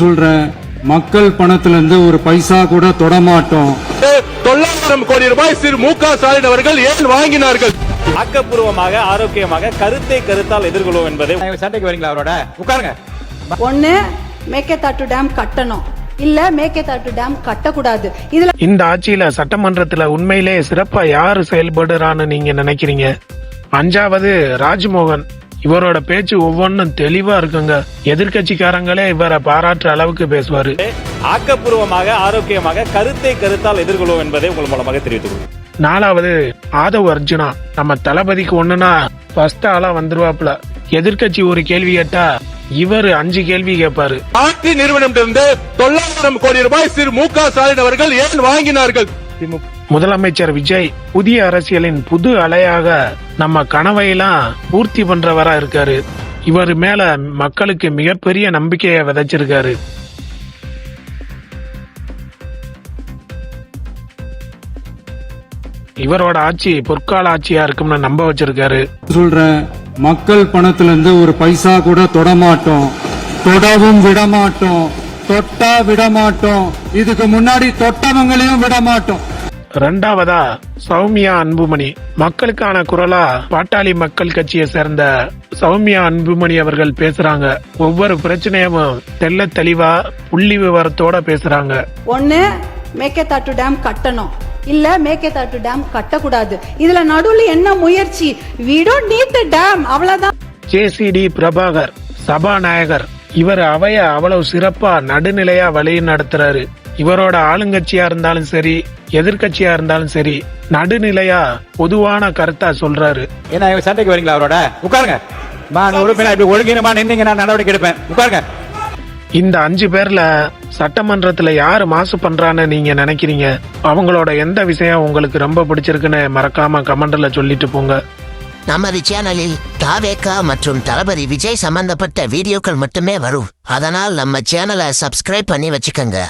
சொல்றேன், மக்கள் பணத்துல இருந்து ஒரு பைசா கூட தொடமாட்டோம். 900 கோடி ரூபாய் திரு மு.க. ஸ்டாலின் அவர்கள் ஏன் வாங்கினார்கள்? ஆக்கப்பூர்வமாக ஆரோக்கியமாக கருத்தால் எதிர்கொள்வோம் என்பதை சண்டைக்கு வரீங்களா? அவரோட உட்காருங்க. ஒண்ணு மேகதாட்டு டேம் கட்டணும், இல்ல மேகதாட்டு டேம் கட்டக்கூடாது. இதுல இந்த ஆட்சியில சட்டமன்றத்துல உண்மையிலே சிறப்பா யாரு செயல்படுறான்னு நீங்க நினைக்கிறீங்க? 5வது ராஜ்மோகன். இவரோட பேச்சு ஒவ்வொன்றும் தெளிவா இருக்குங்க. எதிர்கட்சிக்காரங்களே இவரை பாராட்டுற அளவுக்கு பேசுவாரு. ஆக்கப்பூர்வமாக ஆரோக்கியமாக கருத்தால் எதிர்கொள்வோம் என்பதை உங்கள் மூலமாக தெரிவித்துக் கொள்வோம். 4வது ஆதவ் அர்ஜுனா. நம்ம தளபதிக்கு ஒண்ணுனா ஃபர்ஸ்ட் ஆளா வந்துருவாப்ல. எதிர்கட்சி ஒரு கேள்வி கேட்டா இவர் 5 கேள்வி கேட்பாரு. ஆட்சி நிறுவனத்திலிருந்து 900 கோடி ரூபாய் திரு மு.க. ஸ்டாலின் அவர்கள் ஏன் வாங்கினார்கள்? முதலமைச்சர் விஜய் புதிய அரசியலின் புது அலையாக நம்ம கனவையெல்லாம் பூர்த்தி பண்றவரா இருக்காரு. இவர் மேல மக்களுக்கு மிகப்பெரிய நம்பிக்கையை விதைச்சிருக்காரு. இவரோட ஆட்சி பொற்கால ஆட்சியா இருக்கும்னு நம்ப வச்சிருக்காரு. சொல்றேன், மக்கள் பணத்துல இருந்து ஒரு பைசா கூட தொடமாட்டோம், தொடவும் விடமாட்டோம், தொட்டா விடமாட்டோம், இதுக்கு முன்னாடி தொட்டவங்களையும் விடமாட்டோம். 2வதா சௌமியா அன்புமணி. மக்களுக்கான குரலா பாட்டாளி மக்கள் கட்சியை சேர்ந்த சௌமியா அன்புமணி அவர்கள் பேசுறாங்க. ஒவ்வொரு பிரச்சனையும் தெள்ள தெளிவா புள்ளி விவரத்தோட பேசுறாங்க. ஒண்ணு மேகதாட்டு டேம் கட்டணும், இல்ல மேகதாட்டு டேம் கட்டக்கூடாது. இதுல நடுவுல என்ன முயற்சி? we don't need the dam, அவ்வளவுதான். ஜேசிடி பிரபாகர் சபாநாயகர். இவர் அவைய அவ்வளவு சிறப்பா நடுநிலையா வழி நடத்துறாரு. இவரோட ஆளுங்கட்சியா இருந்தாலும் சரி எதிர்கட்சியா இருந்தாலும் சரி நடுநிலையா பொதுவான கருத்தா சொல்றாரு. ஏன்னா சண்டைக்கு வரீங்களா? அவரோட உட்காருங்க. ஒழுங்கினமா நின்னீங்க, நான் நடவடிக்கை எடுப்பேன். உட்காருங்க. இந்த 5 பேர்ல சட்டமன்றத்துல யாரு மாசு பண்றான்னு நீங்க நினைக்கிறீங்க? அவங்களோட எந்த விஷயம் உங்களுக்கு ரொம்ப பிடிச்சிருக்குன்னு மறக்காம கமெண்ட்ல சொல்லிட்டு போங்க. நமது சேனலில் தாவேகா மற்றும் தளபதி விஜய் சம்பந்தப்பட்ட வீடியோக்கள் மட்டுமே வரும். அதனால் நம்ம சேனலை சப்ஸ்கிரைப் பண்ணி வச்சுக்கோங்க.